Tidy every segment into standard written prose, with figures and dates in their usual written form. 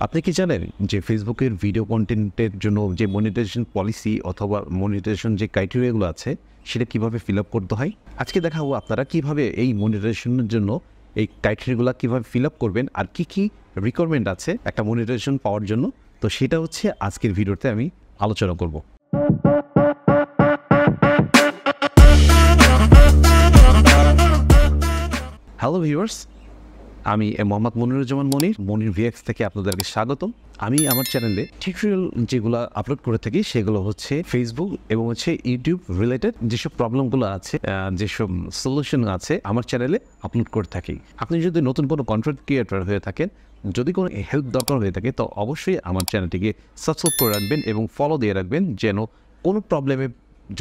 আপনি কি জানেন যে ফেসবুকের ভিডিও কন্টেন্টের জন্য যে মনিটাইজেশন পলিসি অথবা মনিটাইজেশন যে ক্রাইটেরিয়াগুলো আছে সেটা কিভাবে ফিল আপ করতে হয়? আজকে দেখাবো আপনারা কিভাবে এই মনিটাইজেশনের জন্য এই ক্রাইটেরিয়াগুলো কিভাবে ফিল আপ করবেন আর কি রিকোয়ারমেন্ট আছে একটা মনিটাইজেশন পাওয়ার জন্য। তো সেটা হচ্ছে আজকের ভিডিওতে আমি আলোচনা করব। হ্যালো ভিউয়ার্স, আমি মোহাম্মদ মনিরুজ্জামান মনির ভিএক্স থেকে আপনাদেরকে স্বাগতম। আমি আমার চ্যানেলে টিউটোরিয়াল যেগুলো আপলোড করে থাকি সেগুলো হচ্ছে ফেসবুক এবং হচ্ছে ইউটিউব রিলেটেড যেসব প্রবলেমগুলো আছে, যেসব সলিউশন আছে আমার চ্যানেলে আপলোড করে থাকি। আপনি যদি নতুন কোনো কন্টেন্ট ক্রিয়েটর হয়ে থাকেন, যদি কোনো হেল্প দরকার হয়ে থাকে, তো অবশ্যই আমার চ্যানেলটিকে সাবস্ক্রাইব করে রাখবেন এবং ফলো দিয়ে রাখবেন, যেন কোনো প্রবলেমে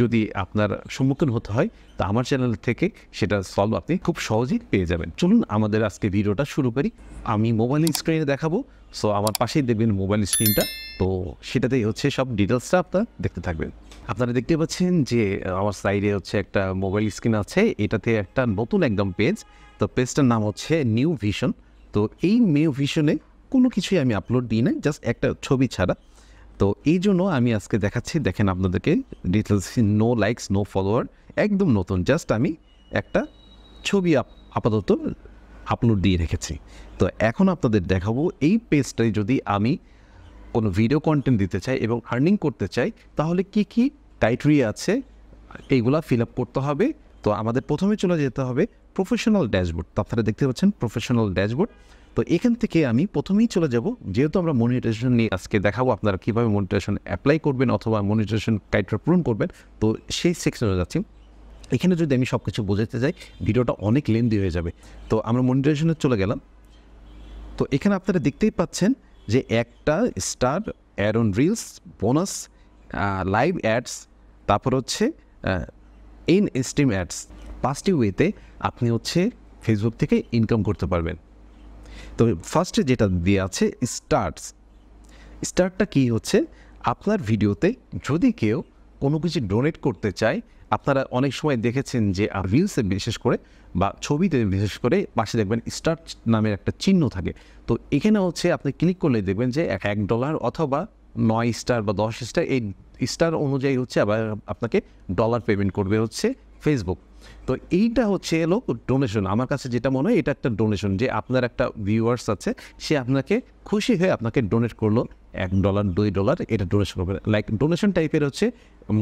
যদি আপনার সম্মুখীন হতে হয় তা আমার চ্যানেল থেকে সেটা সলভ আপনি খুব সহজেই পেয়ে যাবেন। চলুন আমাদের আজকে ভিডিওটা শুরু করি। আমি মোবাইল স্ক্রিনে দেখাবো, সো আমার পাশেই দেখবেন মোবাইল স্ক্রিনটা। তো সেটাতেই হচ্ছে সব ডিটেলসটা আপনারা দেখতে থাকবেন। আপনারা দেখতে পাচ্ছেন যে আমার সাইডে হচ্ছে একটা মোবাইল স্ক্রিন আছে, এটাতে একটা নতুন একদম পেজ। তো পেজটার নাম হচ্ছে নিউ ভিশন। তো এই নিউ ভিশনে কোনো কিছুই আমি আপলোড দিই না, জাস্ট একটা ছবি ছাড়া। তো এই জন্য আমি আজকে দেখাচ্ছি, দেখেন আপনাদেরকে details, no likes no follower, একদম নতুন, জাস্ট আমি একটা ছবি আপাতত আপলোড দিয়ে রেখেছি। তো এখন আপনাদের দেখাবো এই পেজটায় যদি আমি কোনো ভিডিও কন্টেন্ট দিতে চাই এবং আর্নিং করতে চাই, তাহলে কি ক্রাইটেরিয়া আছে এইগুলা ফিল আপ করতে হবে। তো আমাদের প্রথমে চলে যেতে হবে প্রফেশনাল ড্যাশবোর্ড। তো আপনারা দেখতে পাচ্ছেন প্রফেশনাল ড্যাশবোর্ড। তো এখান থেকে আমি প্রথমেই চলে যাব, যেহেতু আমরা মনিটাইজেশন নিয়ে আজকে দেখাবো আপনারা কীভাবে মনিটাইজেশন অ্যাপ্লাই করবেন অথবা মনিটাইজেশন ক্রাইটেরিয়া পূরণ করবেন। তো সেই সেকশনে যাচ্ছি। এখানে যদি আমি সব কিছু বোঝাতে যাই ভিডিওটা অনেক লেন্দি হয়ে যাবে। তো আমরা মনিটাইজেশনে চলে গেলাম। তো এখানে আপনারা দেখতেই পাচ্ছেন যে একটা star, ad on reels, bonus, live ads, তারপর হচ্ছে ইন স্ট্রিম অ্যাডস। 5টি ওয়েতে আপনি হচ্ছে ফেসবুক থেকে ইনকাম করতে পারবেন। তো ফার্স্টে যেটা দিয়ে আছে স্টার্টটা কি হচ্ছে, আপনার ভিডিওতে যদি কেউ কোনো কিছু ডোনেট করতে চায়, আপনারা অনেক সময় দেখেছেন যে রিলসে বিশেষ করে বা ছবিতে বিশেষ করে পাশে দেখবেন স্টার্ট নামের একটা চিহ্ন থাকে। তো এখানে হচ্ছে আপনি ক্লিক করলে দেখবেন যে $1 অথবা 9 স্টার বা 10 স্টার, এই স্টার অনুযায়ী হচ্ছে আবার আপনাকে ডলার পেমেন্ট করবে হচ্ছে ফেসবুক। তো এইটা হচ্ছে এলো ডোনেশন। আমার কাছে যেটা মনে হয় এটা একটা ডোনেশন, যে আপনার একটা ভিউয়ার্স আছে, সে আপনাকে খুশি হয়ে আপনাকে ডোনেট করলো $1 $2, এটা ডোনেশন করবে। লাইক ডোনেশন টাইপের হচ্ছে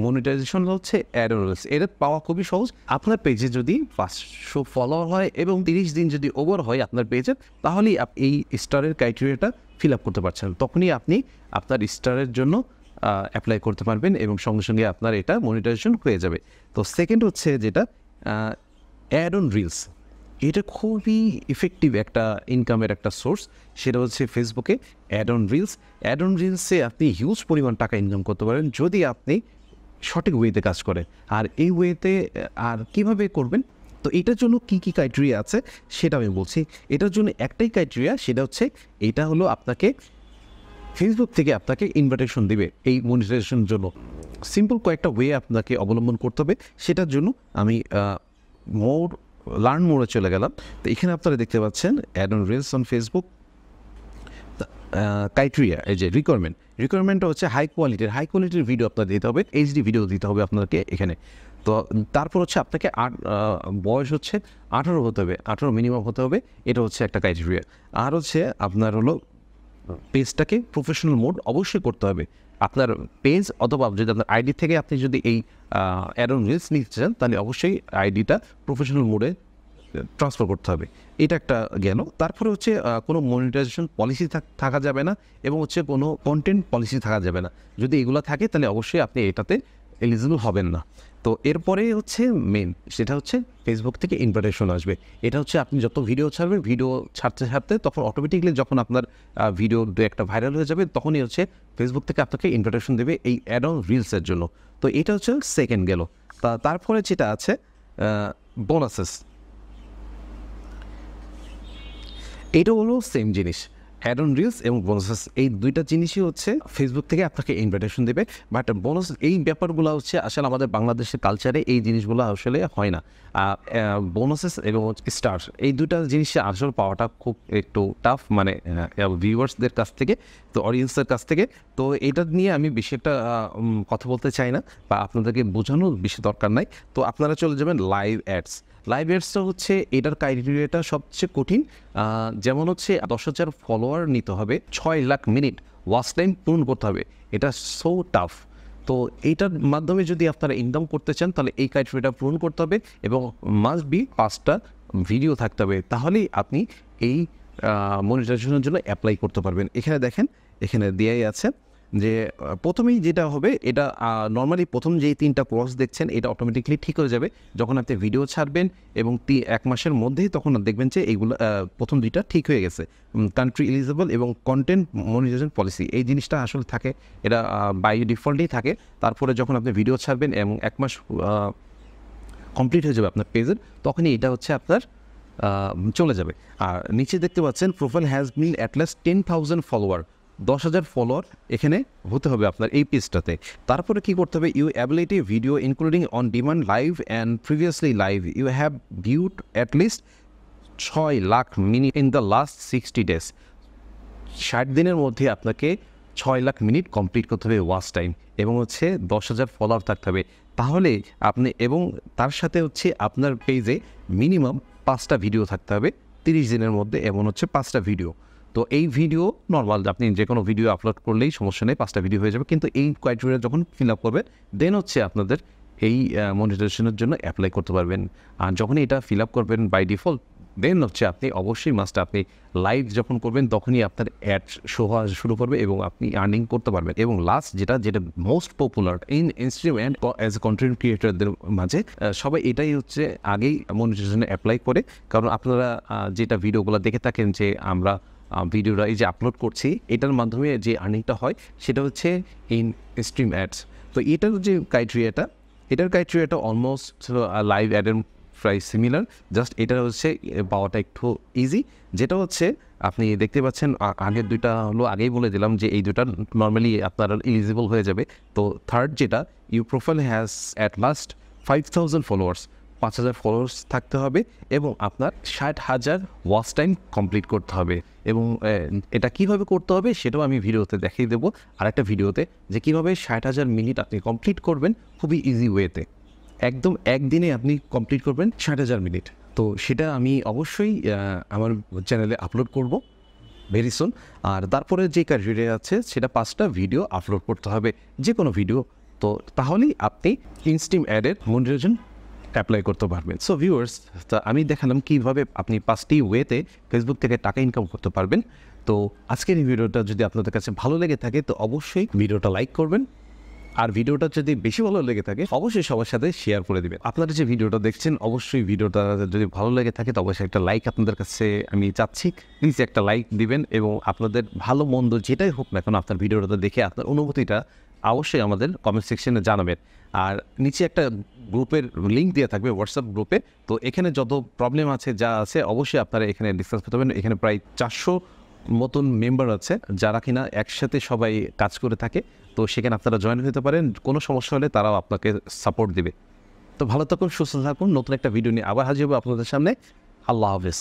মনিটাইজেশন হচ্ছে অ্যাড অন রিলস। এটা পাওয়া খুবই সহজ। আপনার পেজে যদি 500 ফলোয়ার হয় এবং 30 দিন যদি ওভার হয় আপনার পেজের, তাহলেই এই স্টারের ক্রাইটেরিয়াটা ফিল আপ করতে পারছেন। তখনই আপনি আপনার স্টারের জন্য অ্যাপ্লাই করতে পারবেন এবং সঙ্গে সঙ্গে আপনার এটা মনিটাইজেশন হয়ে যাবে। তো সেকেন্ড হচ্ছে যেটা অ্যাড অন রিলস, এটা খুবই ইফেক্টিভ একটা ইনকামের একটা সোর্স। সেটা হচ্ছে ফেসবুকে অ্যাড অন রিলসে আপনি হিউজ পরিমাণ টাকা ইনকাম করতে পারেন যদি আপনি সঠিক ওয়েতে কাজ করেন। আর এই ওয়েতে আর কিভাবে করবেন, তো এটার জন্য কি ক্রাইটেরিয়া আছে সেটা আমি বলছি। এটার জন্য একটাই ক্রাইটেরিয়া, সেটা হচ্ছে এটা হলো আপনাকে ফেসবুক থেকে আপনাকে ইনভাইটেশন দেবে এই মনিটাইজেশনের জন্য। সিম্পল কয়েকটা ওয়ে আপনাকে অবলম্বন করতে হবে। সেটার জন্য আমি লার্ন মোডে চলে গেলাম। তো এখানে আপনারা দেখতে পাচ্ছেন ad on reels on Facebook criteria, এই যে রিকোয়ারমেন্টটা হচ্ছে হাই কোয়ালিটির ভিডিও আপনার দিতে হবে, এইচডি ভিডিও দিতে হবে আপনাকে এখানে। তো তারপর হচ্ছে আপনাকে বয়স হচ্ছে 18 হতে হবে, 18 মিনিমাম হতে হবে, এটা হচ্ছে একটা ক্রাইটেরিয়া। আর হচ্ছে আপনার হলো পেজটাকে প্রফেশনাল মোড অবশ্যই করতে হবে। আপনার পেজ অথবা যদি আপনার আইডি থেকে আপনি যদি এই অ্যাড অন রিলস নিতে চান, তাহলে অবশ্যই আইডিটা প্রফেশনাল মোডে ট্রান্সফার করতে হবে। এটা একটা গেল। তারপরে হচ্ছে কোনো মনিটাইজেশন পলিসি থাকা যাবে না এবং হচ্ছে কোনো কন্টেন্ট পলিসি থাকা যাবে না। যদি এগুলো থাকে তাহলে অবশ্যই আপনি এটাতে এলিজিবল হবেন না। তো এরপরে হচ্ছে মেন, সেটা হচ্ছে ফেসবুক থেকে ইনভাইটেশন আসবে। এটা হচ্ছে আপনি যত ভিডিও ছাড়বেন, ভিডিও ছাড়তে তখন অটোমেটিকলি যখন আপনার ভিডিও দু একটা ভাইরাল হয়ে যাবে, তখনই হচ্ছে ফেসবুক থেকে আপনাকে ইনভাইটেশন দেবে এই অ্যাড অন রিলসের জন্য। তো এটা হচ্ছে সেকেন্ড গেল। তারপরে যেটা আছে বোনাসেস, এটা হলো সেম জিনিস। অ্যাড অন রিলস এবং বোনাসেস, এই দুইটা জিনিসই হচ্ছে ফেসবুক থেকে আপনাকে ইনভাইটেশন দেবে। বাট বোনাস এই ব্যাপারগুলো হচ্ছে আসলে আমাদের বাংলাদেশের কালচারে এই জিনিসগুলো আসলে হয় না। বোনাসেস এবং স্টার এই দুইটা জিনিস আসলে পাওয়াটা খুব একটু টাফ, মানে ভিউয়ার্সদের কাছ থেকে, তো অডিয়েন্সের কাছ থেকে। তো এটা নিয়ে আমি বেশি একটা কথা বলতে চাই না বা আপনাদেরকে বোঝানোর বেশি দরকার নাই। তো আপনারা চলে যাবেন লাইভ অ্যাডস। লাইভ অ্যাডসটা হচ্ছে এটার ক্রাইটেরিয়াটা সবচেয়ে কঠিন। যেমন হচ্ছে 10,000 ফলোয়ার নিতে হবে, 6 লাখ মিনিট ওয়াচ টাইম পূরণ করতে হবে। এটা সো টাফ। তো এইটার মাধ্যমে যদি আপনারা ইনকাম করতে চান তাহলে এই ক্রাইটেরিয়াটা পূরণ করতে হবে এবং মাস্ট বি 5টা ভিডিও থাকতে হবে, তাহলেই আপনি এই মনিটাইজেশনের জন্য অ্যাপ্লাই করতে পারবেন। এখানে দেখেন, এখানে দেয়াই আছে যে প্রথমেই যেটা হবে, এটা নর্মালি প্রথম যেই 3টা ক্রস দেখছেন এটা অটোমেটিকলি ঠিক হয়ে যাবে যখন আপনি ভিডিও ছাড়বেন এবং 1 মাসের মধ্যেই তখন দেখবেন যে এইগুলো প্রথম 2টা ঠিক হয়ে গেছে। কান্ট্রি এলিজিবল এবং কন্টেন্ট মনিটাইজেশন পলিসি এই জিনিসটা আসলে থাকে, এটা বাই ডিফল্টেই থাকে। তারপরে যখন আপনি ভিডিও ছাড়বেন এবং 1 মাস কমপ্লিট হয়ে যাবে আপনার পেজের, তখনই এটা হচ্ছে আপনার চলে যাবে। আর নিচে দেখতে পাচ্ছেন profile has been at last 10,000 follower, 10,000 follower এখানে হতে হবে আপনার এই পেজটাতে। তারপরে কি করতে হবে, you ability video including on demand live and previously live you have viewed at least 6 lakh minute in the last 60 days. 60 দিনের মধ্যে আপনাকে 6 লাখ মিনিট কমপ্লিট করতে হবে ওয়াচ টাইম, এবং হচ্ছে 10,000 ফলোয়ার থাকতে হবে। তাহলে আপনি, এবং তার সাথে হচ্ছে আপনার পেজে মিনিমাম 5টা ভিডিও থাকতে হবে 30 দিনের মধ্যে, এবং হচ্ছে 5টা ভিডিও। তো এই ভিডিও নর্মাল আপনি যে কোনো ভিডিও আপলোড করলেই সমস্যা নেই, 5টা ভিডিও হয়ে যাবে। কিন্তু এই ক্রাইটেরিয়া যখন ফিল আপ করবে দেন হচ্ছে আপনাদের এই মনিটাইজেশনের জন্য অ্যাপ্লাই করতে পারবেন। আর যখনই এটা ফিল আপ করবেন বাই ডিফল্ট, দেন হচ্ছে আপনি অবশ্যই আপনি লাইভ যখন করবেন তখনই আপনার অ্যাড শো হওয়া শুরু করবে এবং আপনি আর্নিং করতে পারবেন। এবং লাস্ট যেটা most popular in instrument as a content ক্রিয়েটরদের মাঝে, সবাই এটাই হচ্ছে আগেই মনিটাইজেশনে অ্যাপ্লাই করে। কারণ আপনারা যেটা ভিডিওগুলো দেখে থাকেন যে আমরা ভিডিওটা এই যে আপলোড করছি, এটার মাধ্যমে যে আর্নিংটা হয় সেটা হচ্ছে ইন স্ট্রিম অ্যাডস। তো এটার যে ক্রাইটেরিয়াটা অলমোস্ট লাইভ অ্যাডের প্রায় সিমিলার, জাস্ট এটা হচ্ছে পাওয়াটা একটু ইজি। যেটা হচ্ছে আপনি দেখতে পাচ্ছেন আগের 2টা হলো আগেই বলে দিলাম যে এই 2টা নর্মালি আপনার এলিজিবল হয়ে যাবে। তো থার্ড যেটা, you profile has at least 5,000 followers, 5,000 followers থাকতে হবে এবং আপনার 60,000 ওয়াচ টাইম কমপ্লিট করতে হবে। এবং এটা কীভাবে করতে হবে সেটাও আমি ভিডিওতে দেখিয়ে দেবো আরেকটা ভিডিওতে, যে কীভাবে 60,000 মিনিট আপনি কমপ্লিট করবেন খুবই ইজি ওয়েতে। একদম একদিনে আপনি কমপ্লিট করবেন 60,000 মিনিট। তো সেটা আমি অবশ্যই আমার চ্যানেলে আপলোড করব ভেরি সুন। আর তারপরে যে ক্রাইটেরিয়া আছে সেটা 5টা ভিডিও আপলোড করতে হবে, যে কোনো ভিডিও। তো তাহলেই আপনি ইনস্ট্রিম অ্যাডের মনিটাইজেশন অ্যাপ্লাই করতে পারবেন। সো ভিউয়ার্স, তো আমি দেখালাম কীভাবে আপনি 5টি ওয়েতে ফেসবুক থেকে টাকা ইনকাম করতে পারবেন। তো আজকের এই ভিডিওটা যদি আপনাদের কাছে ভালো লেগে থাকে তো অবশ্যই ভিডিওটা লাইক করবেন, আর ভিডিওটা যদি বেশি ভালো লেগে থাকে অবশ্যই সবার সাথে শেয়ার করে দেবেন। আপনারা যে ভিডিওটা দেখছেন অবশ্যই ভিডিওটা যদি ভালো লেগে থাকে তো অবশ্যই একটা লাইক আপনাদের কাছে আমি চাচ্ছি, প্লিজ একটা লাইক দিবেন এবং আপনাদের ভালো মন্দ যেটাই হোক না কেন আপনার ভিডিওটা দেখে আপনার অনুভূতিটা অবশ্যই আমাদের কমেন্ট সেকশনে জানাবেন। আর নিচে একটা গ্রুপের লিঙ্ক দেওয়া থাকবে, হোয়াটসঅ্যাপ গ্রুপে। তো এখানে যত প্রবলেম আছে যা আছে অবশ্যই আপনারা এখানে ডিসকাস করতে পারবেন। এখানে প্রায় 400 মতন মেম্বার আছে যারা কিনা একসাথে সবাই কাজ করে থাকে। তো সেখানে আপনারা জয়েন হতে পারেন, কোনো সমস্যা হলে তারাও আপনাকে সাপোর্ট দেবে। তো ভালো থাকুন, সুস্থ থাকুন, নতুন একটা ভিডিও নিয়ে আবার হাজির হবো আপনাদের সামনে। আল্লাহ হাফেজ।